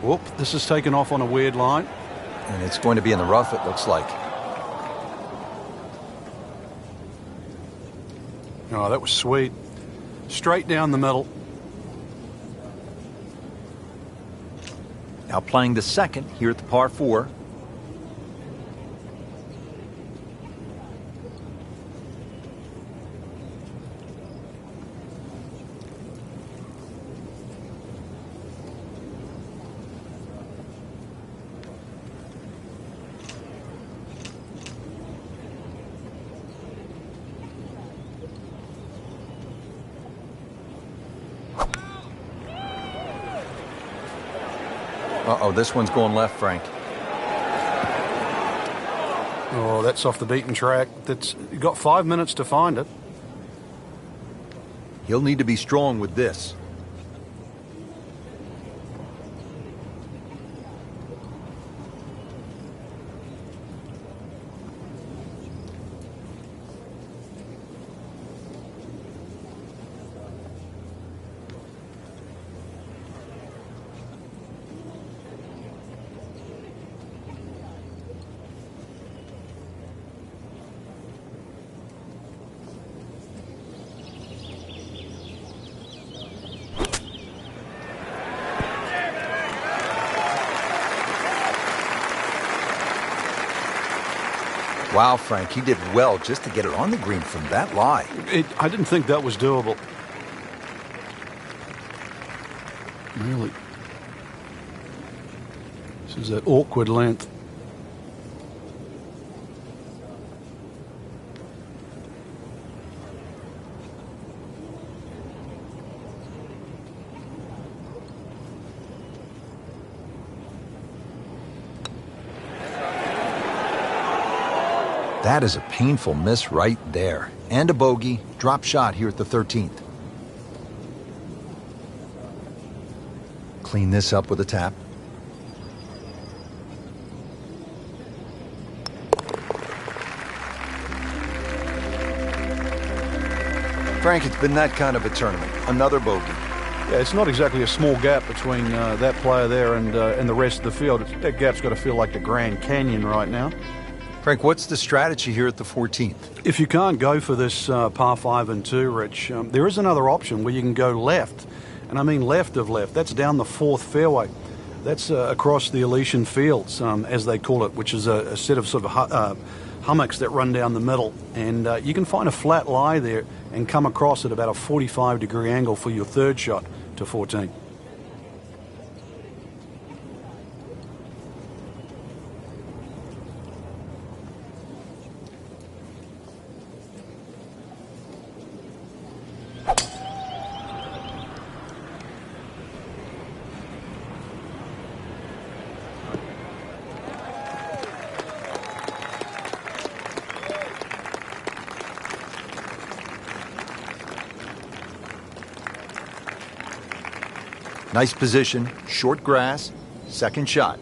Whoop, this is taken off on a weird line. And it's going to be in the rough, it looks like. Oh, that was sweet. Straight down the middle. Now playing the second here at the par 4. Uh-oh, this one's going left, Frank. Oh, that's off the beaten track. You've got 5 minutes to find it. He'll need to be strong with this. Wow, Frank, he did well just to get it on the green from that lie. I didn't think that was doable. Really. This is that awkward length. That is a painful miss right there. And a bogey. Drop shot here at the 13th. Clean this up with a tap. Frank, it's been that kind of a tournament. Another bogey. Yeah, it's not exactly a small gap between that player there and the rest of the field. That gap's got to feel like the Grand Canyon right now. Frank, what's the strategy here at the 14th? If you can't go for this par 5 and 2, Rich, there is another option where you can go left. And I mean left of left. That's down the 4th fairway. That's across the Elysian Fields, as they call it, which is a set of sort of hummocks that run down the middle. And you can find a flat lie there and come across at about a 45-degree angle for your third shot to 14. Nice position, short grass, second shot.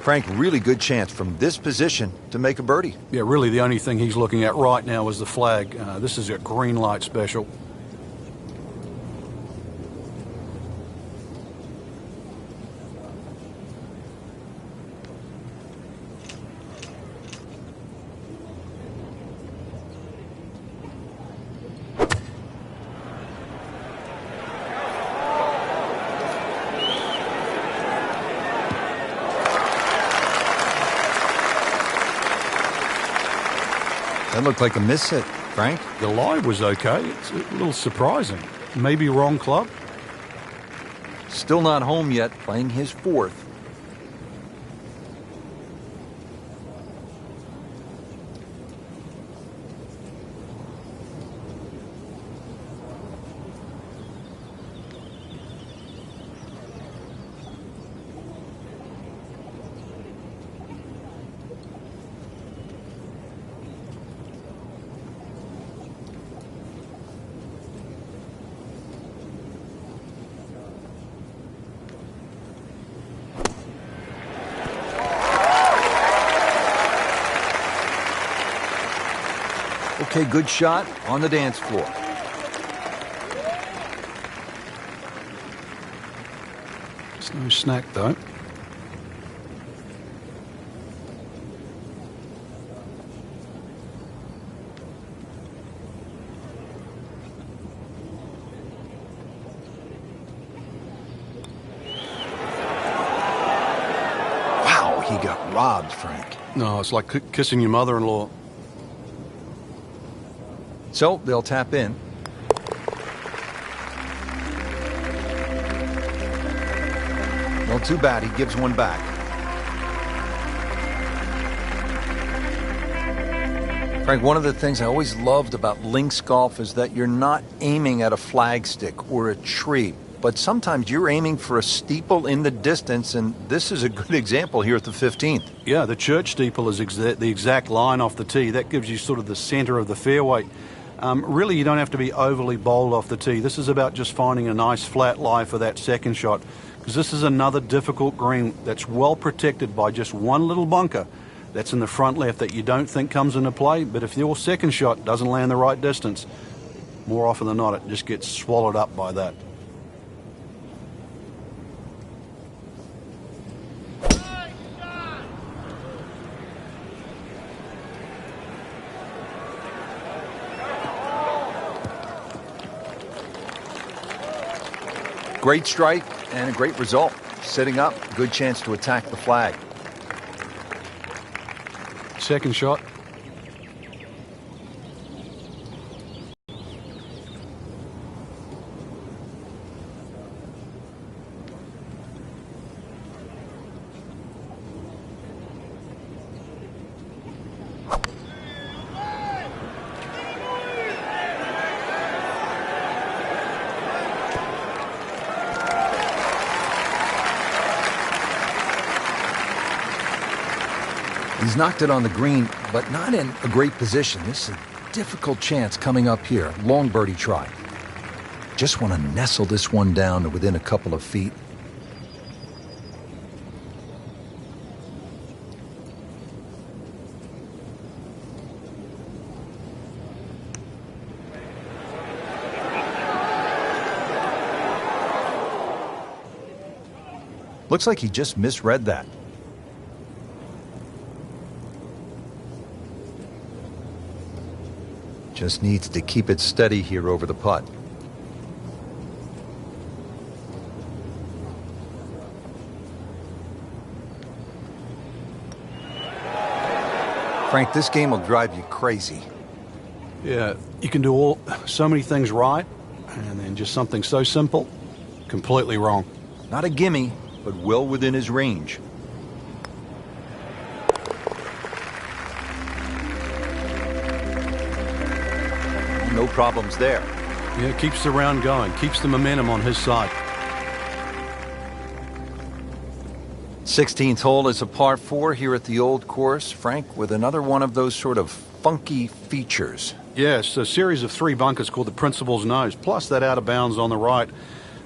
Frank, really good chance from this position to make a birdie. Yeah, really the only thing he's looking at right now is the flag. This is a green light special. That looked like a miss hit, Frank. The lie was okay. It's a little surprising. Maybe wrong club? Still not home yet, playing his fourth. Okay, good shot on the dance floor. It's no snack, though. Wow, he got robbed, Frank. No, it's like kissing your mother-in-law. So they'll tap in. Not too bad, he gives one back. Frank, one of the things I always loved about links golf is that you're not aiming at a flagstick or a tree, but sometimes you're aiming for a steeple in the distance, and this is a good example here at the 15th. Yeah, the church steeple is the exact line off the tee. That gives you sort of the center of the fairway. Really, you don't have to be overly bold off the tee. This is about just finding a nice flat lie for that second shot, because this is another difficult green that's well protected by just one little bunker that's in the front left that you don't think comes into play. But if your second shot doesn't land the right distance, more often than not, it just gets swallowed up by that. Great strike and a great result. Setting up, good chance to attack the flag. Second shot. He's knocked it on the green, but not in a great position. This is a difficult chance coming up here. Long birdie try. Just want to nestle this one down to within a couple of feet. Looks like he just misread that. Just needs to keep it steady here over the putt. Frank, this game will drive you crazy. Yeah, you can do so many things right, and then just something so simple, completely wrong. Not a gimme, but well within his range. No problems there. Yeah, keeps the round going, keeps the momentum on his side. 16th hole is a par 4 here at the old course, Frank, with another one of those sort of funky features. Yes, a series of 3 bunkers called the Principal's Nose, plus that out of bounds on the right.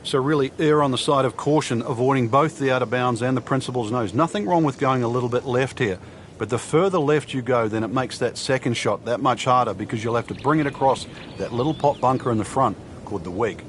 So really err on the side of caution, avoiding both the out of bounds and the Principal's Nose. Nothing wrong with going a little bit left here. But the further left you go, then it makes that second shot that much harder, because you'll have to bring it across that little pot bunker in the front called the Weg.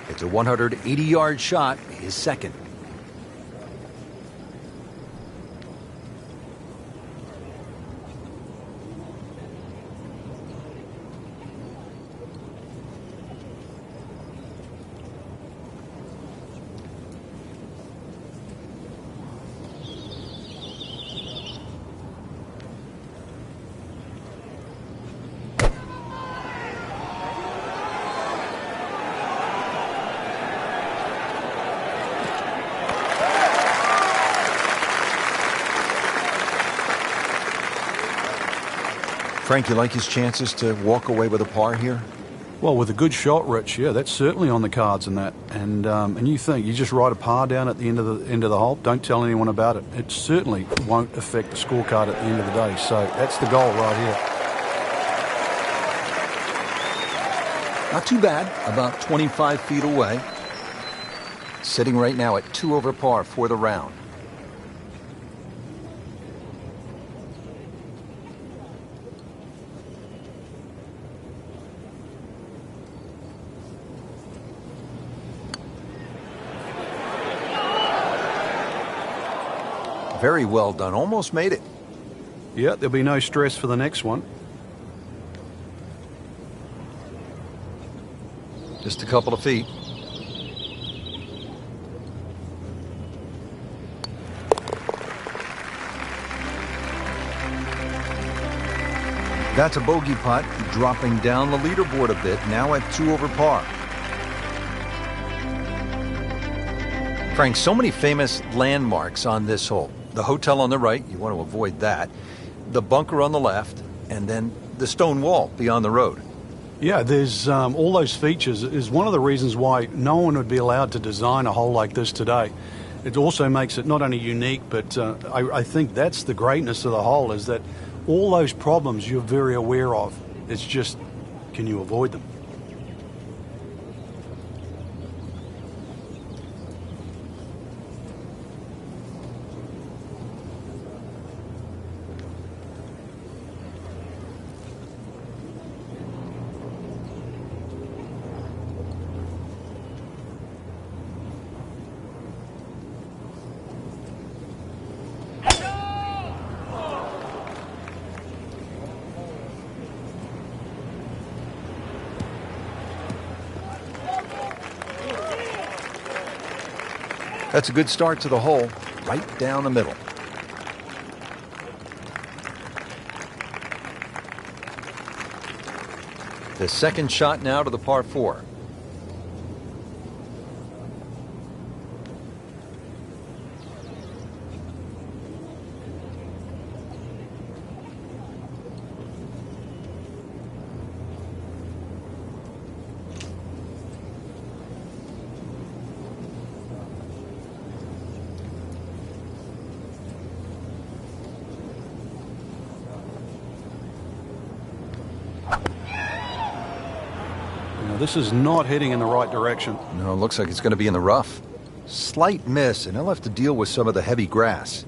It's a 180-yard shot, his second. Frank, you like his chances to walk away with a par here? Well, with a good shot, Rich, yeah, that's certainly on the cards in that. And you think you just write a par down at the end of the hole, don't tell anyone about it. It certainly won't affect the scorecard at the end of the day. So that's the goal right here. Not too bad, about 25 feet away. Sitting right now at 2 over par for the round. Very well done. Almost made it. Yeah, there'll be no stress for the next one. Just a couple of feet. That's a bogey putt, dropping down the leaderboard a bit, now at 2 over par. Frank, so many famous landmarks on this hole. The hotel on the right, you want to avoid that. The bunker on the left, and then the stone wall beyond the road. Yeah, there's all those features is one of the reasons why no one would be allowed to design a hole like this today. It also makes it not only unique, but I think that's the greatness of the hole, is that all those problems you're very aware of. It's just, can you avoid them? That's a good start to the hole, right down the middle. The second shot now to the par 4. This is not heading in the right direction. No, it looks like it's going to be in the rough. Slight miss, and he'll have to deal with some of the heavy grass.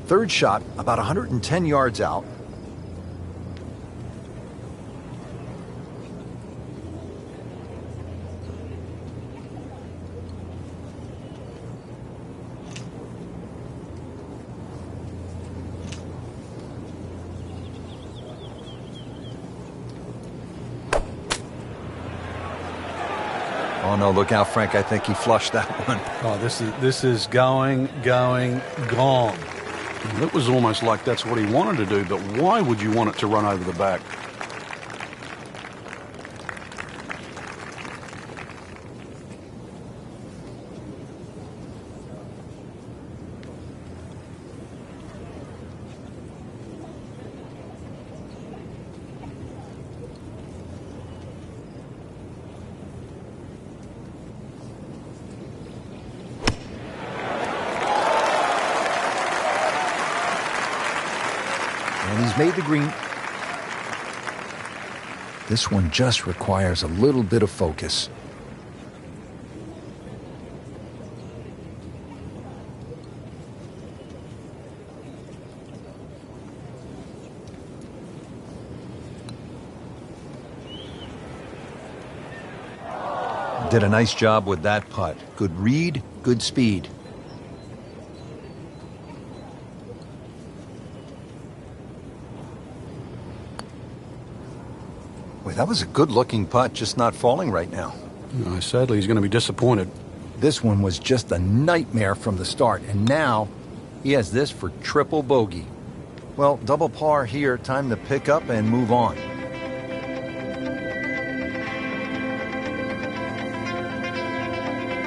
Third shot, about 110 yards out. Oh no, look out, Frank. I think he flushed that one. Oh, this is gone. It was almost like that's what he wanted to do, but why would you want it to run over the back? And he's made the green. This one just requires a little bit of focus. Did a nice job with that putt. Good read, good speed. Boy, that was a good-looking putt, just not falling right now. Sadly, he's going to be disappointed. This one was just a nightmare from the start, and now he has this for triple bogey. Well, double par here, time to pick up and move on.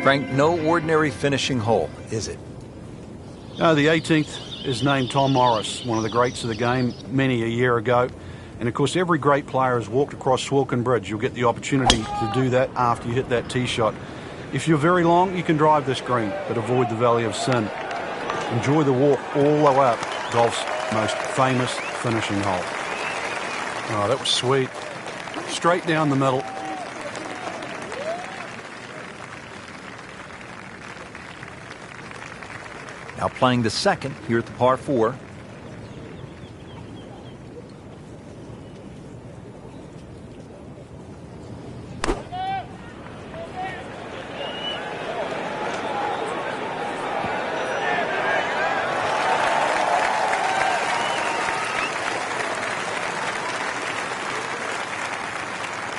Frank, no ordinary finishing hole, is it? The 18th is named Tom Morris, one of the greats of the game many a year ago. And of course, every great player has walked across Swilcan Bridge. You'll get the opportunity to do that after you hit that tee shot. If you're very long, you can drive this green, but avoid the Valley of Sin. Enjoy the walk all the way up golf's most famous finishing hole. Oh, that was sweet. Straight down the middle. Now playing the second here at the par 4.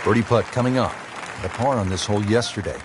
Birdie putt coming up. The par on this hole yesterday.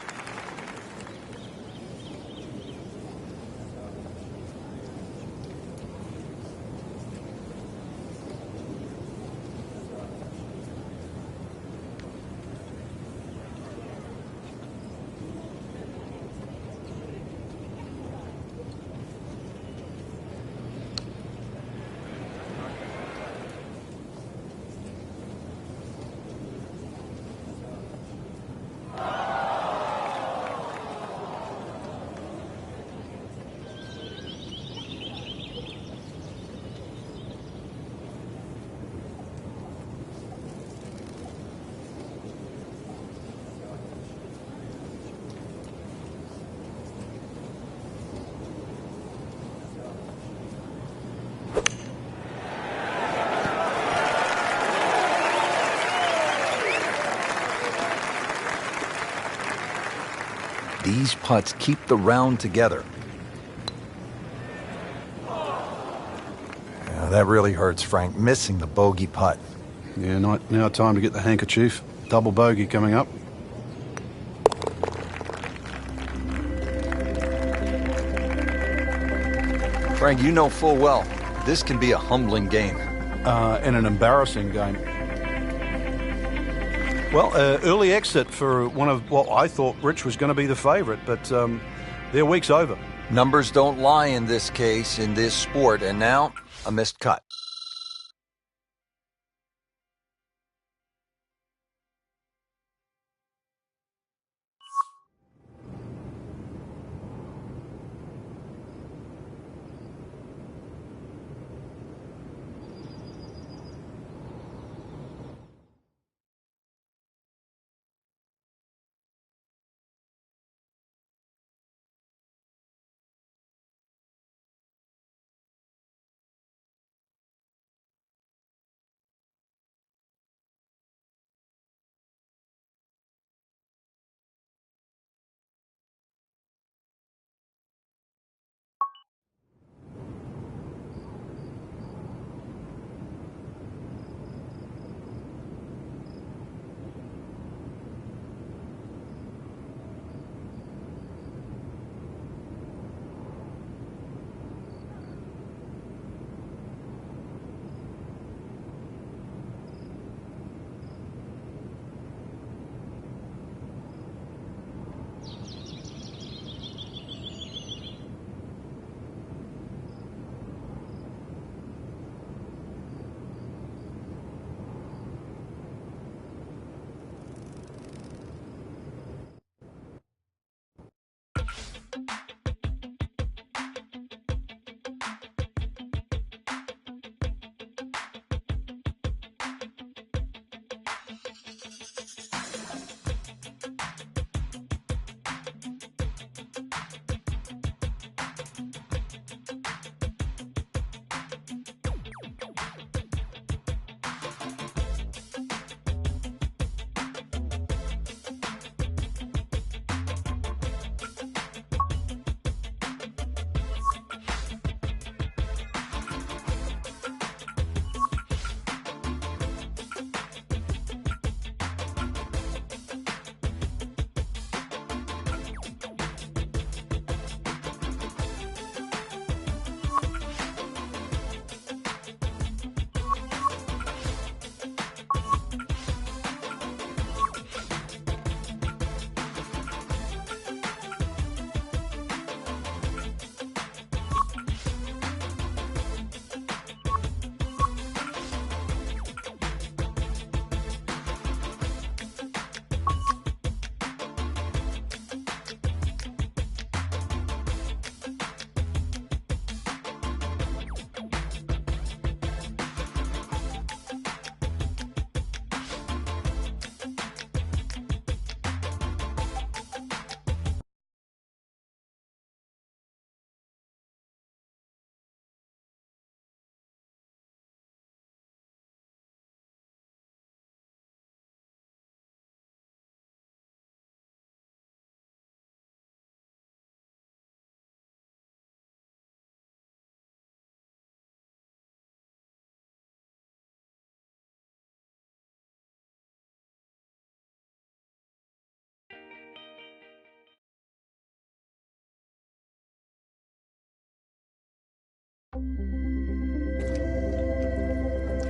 These putts keep the round together. Yeah, that really hurts, Frank, missing the bogey putt. Yeah, now time to get the handkerchief. Double bogey coming up. Frank, you know full well, this can be a humbling game. And an embarrassing game. Well, early exit for one of what I thought Rich was going to be the favourite, but their week's over. Numbers don't lie in this case, in this sport, and now a missed cut.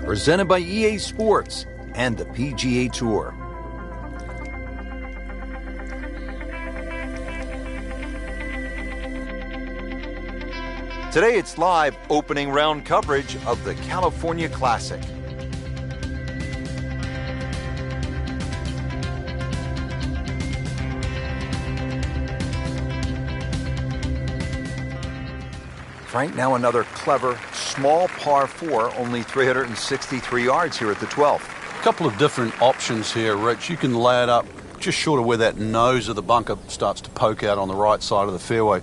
presented by EA Sports and the PGA Tour. Today it's live opening round coverage of the California Classic. Frank, now another clever, small par 4, only 363 yards here at the 12th. A couple of different options here, Rich. You can lay it up just short of where that nose of the bunker starts to poke out on the right side of the fairway.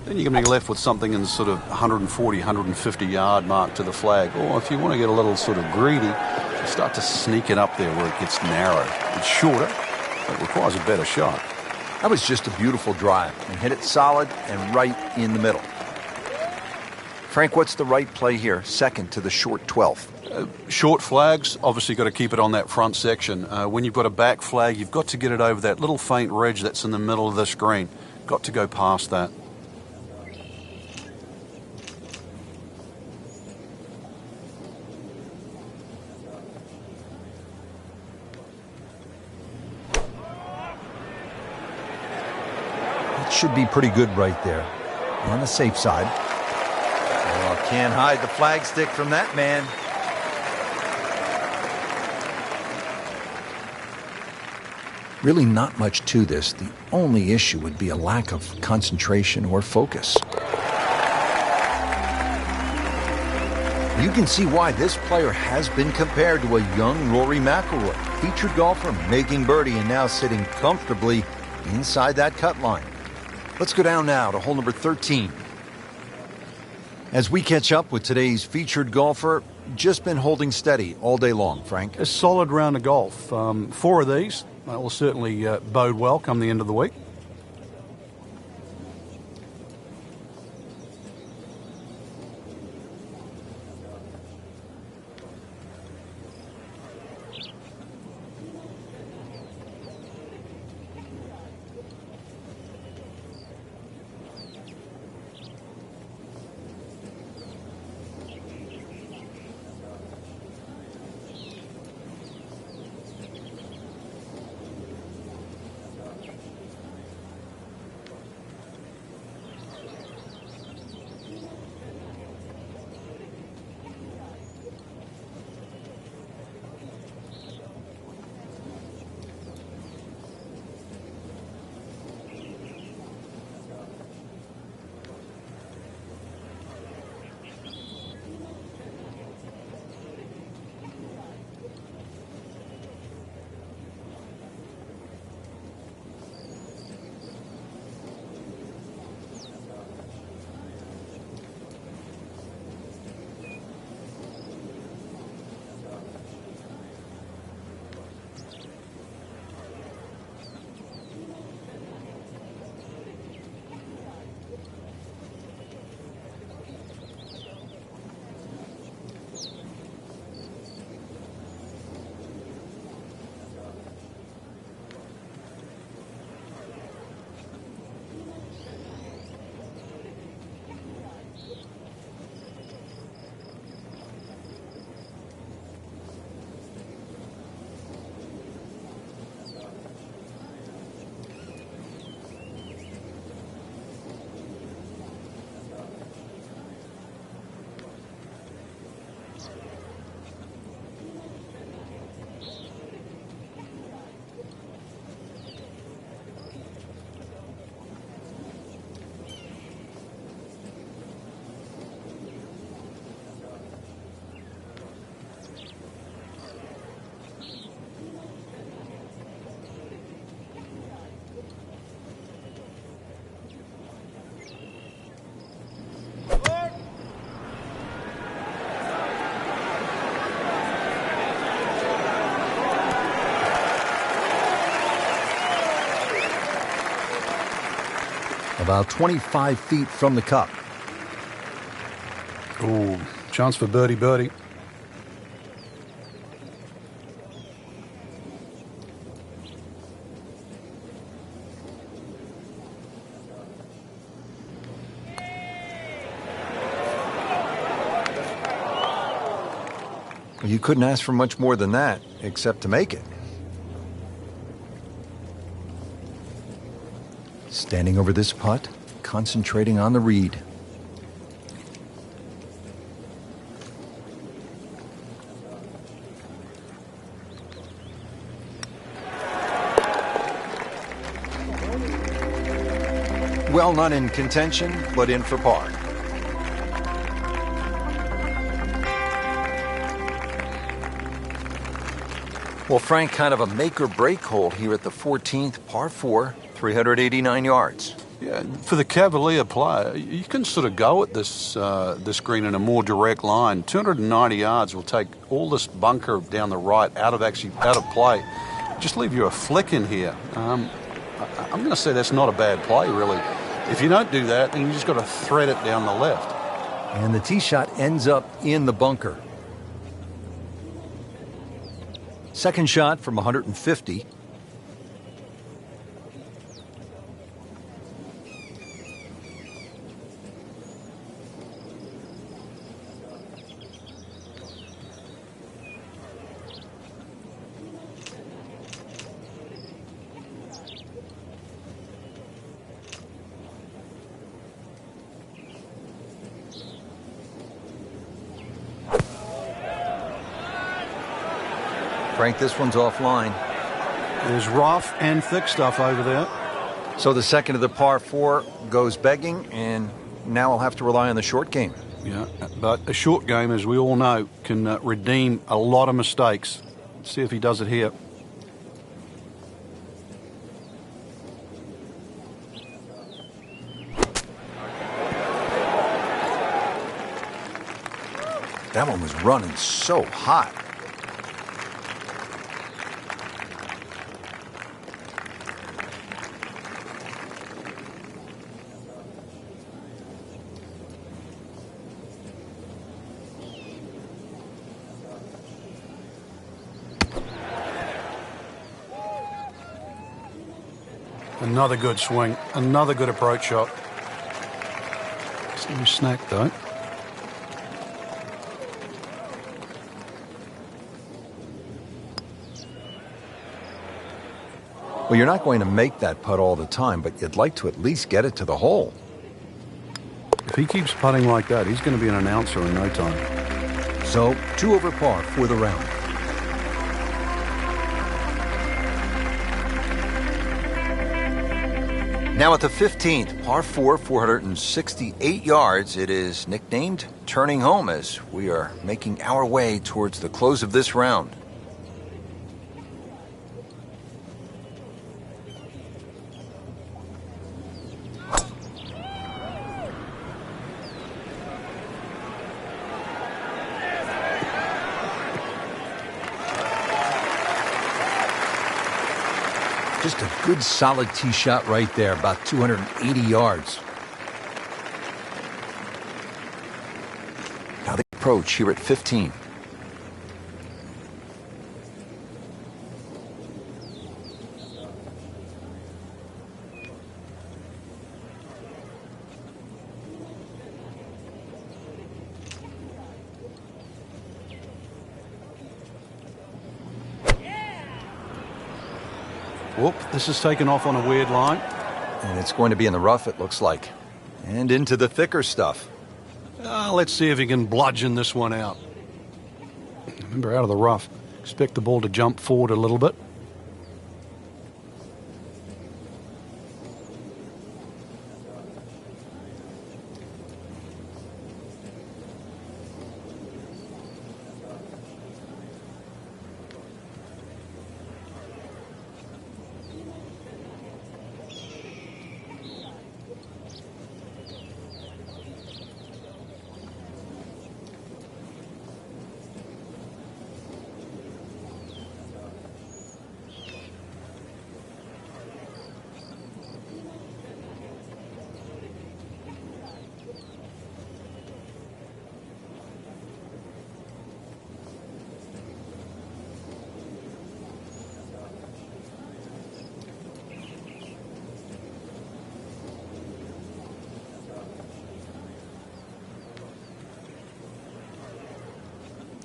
Then you're going to be left with something in the sort of 140, 150 yard mark to the flag. Or if you want to get a little sort of greedy, you start to sneak it up there where it gets narrow. It's shorter, but it requires a better shot. That was just a beautiful drive and hit it solid and right in the middle. Frank, what's the right play here? Second to the short 12th. Short flags, obviously got to keep it on that front section. When you've got a back flag, you've got to get it over that little faint ridge that's in the middle of the screen. Got to go past that. Should be pretty good right there. On the safe side. Oh, can't hide the flagstick from that man. Really not much to this. The only issue would be a lack of concentration or focus. You can see why this player has been compared to a young Rory McIlroy, featured golfer making birdie and now sitting comfortably inside that cut line. Let's go down now to hole number 13. As we catch up with today's featured golfer, just been holding steady all day long, Frank. A solid round of golf. 4 of these will certainly bode well come the end of the week. About 25 feet from the cup. Oh, chance for birdie. You couldn't ask for much more than that, except to make it. Standing over this putt, concentrating on the read. Well, not in contention, but in for par. Well, Frank, kind of a make-or-break hole here at the 14th, par 4, 389 yards. Yeah, for the Cavalier player, you can sort of go at this green in a more direct line. 290 yards will take all this bunker down the right out of play. Just leave you a flick in here. I'm going to say that's not a bad play, really. If you don't do that, then you just got to thread it down the left. And the tee shot ends up in the bunker. Second shot from 150. Frank, this one's offline. There's rough and thick stuff over there. So the second of the par 4 goes begging, and now I'll have to rely on the short game. Yeah, but a short game, as we all know, can redeem a lot of mistakes. Let's see if he does it here. That one was running so hot. Another good swing, another good approach shot. Some snack though. Well, you're not going to make that putt all the time, but you'd like to at least get it to the hole. If he keeps putting like that, he's going to be an announcer in no time. So, 2 over par for the round. Now at the 15th, par 4, 468 yards. It is nicknamed Turning Home as we are making our way towards the close of this round. Just a good solid tee shot right there, about 280 yards. Now the approach here at 15. Whoop, this is taken off on a weird line. And it's going to be in the rough, it looks like. And into the thicker stuff. Let's see if he can bludgeon this one out. Remember, out of the rough. Expect the ball to jump forward a little bit.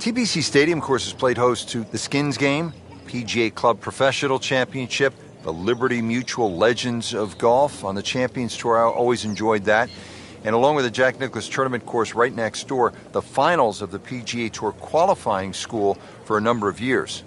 TPC Stadium course has played host to the Skins Game, PGA Club Professional Championship, the Liberty Mutual Legends of Golf on the Champions Tour. I always enjoyed that. And along with the Jack Nicklaus Tournament course right next door, the finals of the PGA Tour qualifying school for a number of years.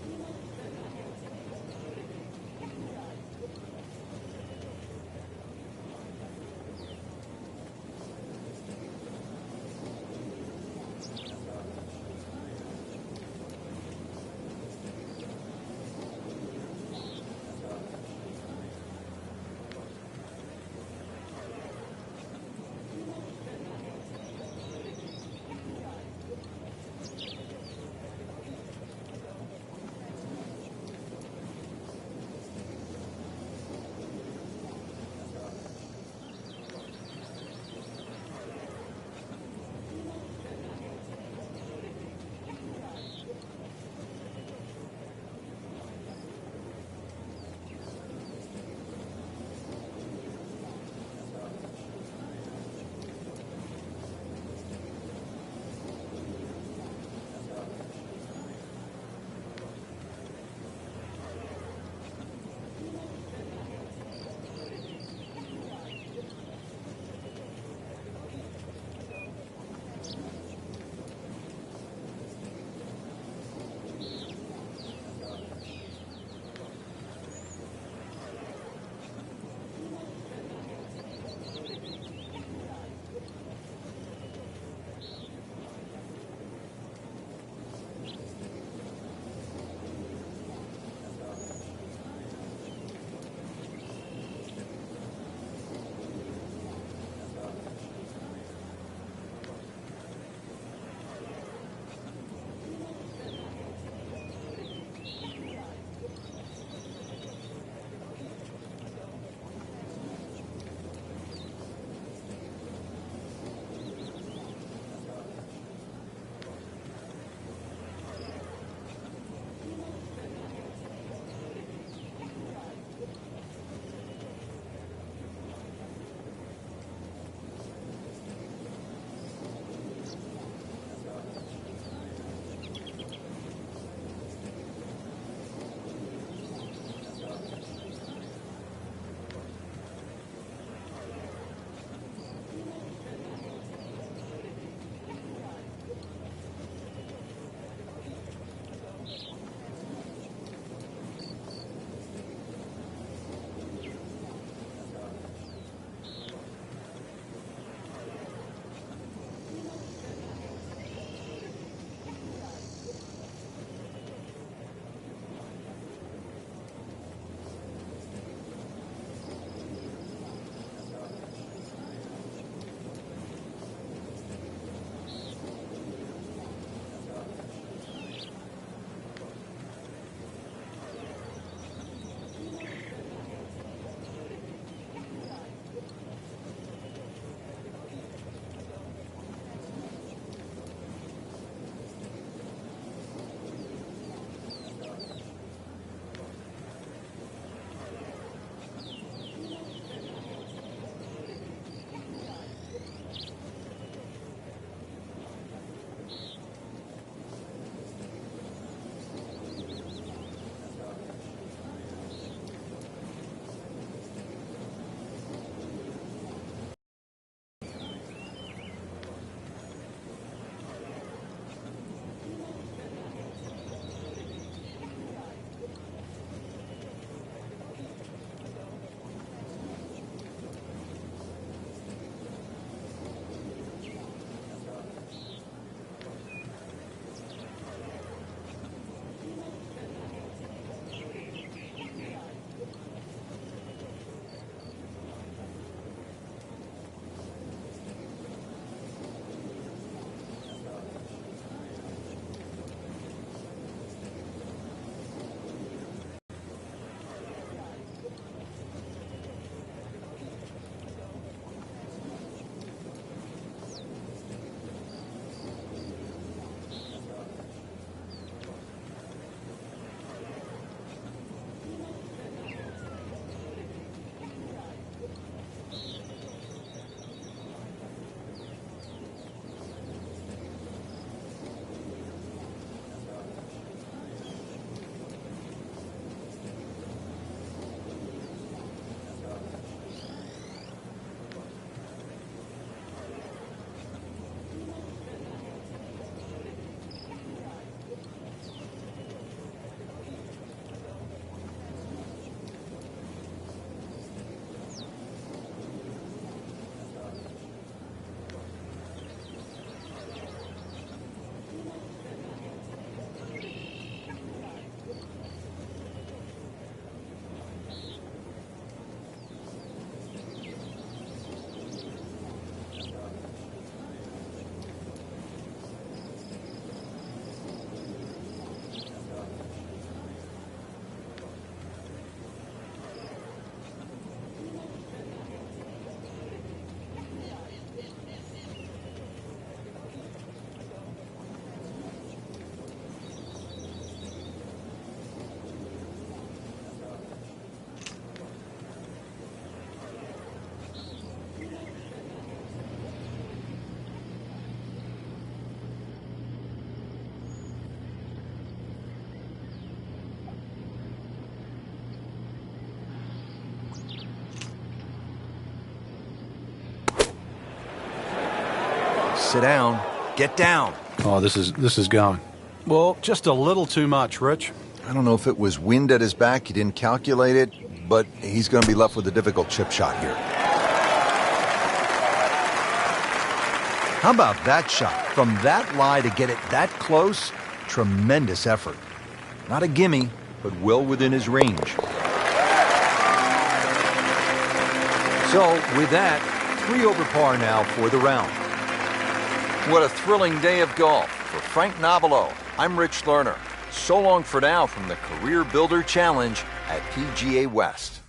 sit down. Get down. Oh, this is going. Well, just a little too much, Rich. I don't know if it was wind at his back, he didn't calculate it, but he's going to be left with a difficult chip shot here. How about that shot? From that lie to get it that close, tremendous effort. Not a gimme, but well within his range. So, with that, 3 over par now for the round. What a thrilling day of golf. For Frank Novelo, I'm Rich Lerner. So long for now from the Career Builder Challenge at PGA West.